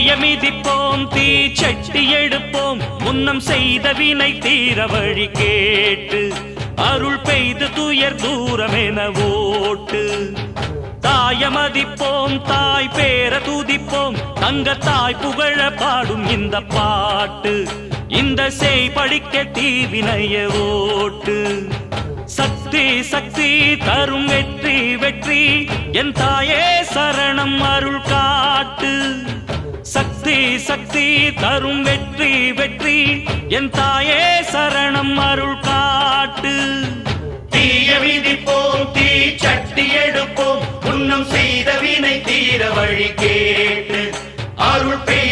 தீய மிதிப்போம் தீச்சட்டி எடுப்போம் முன்னம் செய்த வினை தீர வழி கேட்டு அருள் பெய்து துயர் தூரமென ஓட்டு தாயமதிப்போம் தாய் பேர துதிப்போம் தங்க தாய் புகழ பாடும் இந்த பாட்டு இந்த செய் படிக்க தீவினைய ஓட்டு சக்தி சக்தி தரும் வெற்றி வெற்றி என் தாயே சரணம் அருள் காட்டு சக்தி சக்தி தரும் வெற்றி வெற்றி என் தாயே சரணம் அருள் காட்டு தீய மிதிப்போம் தீச்சட்டி எடுப்போம் முன்னம் செய்த வினை தீர வழி கேட்டு அருள் பெய்து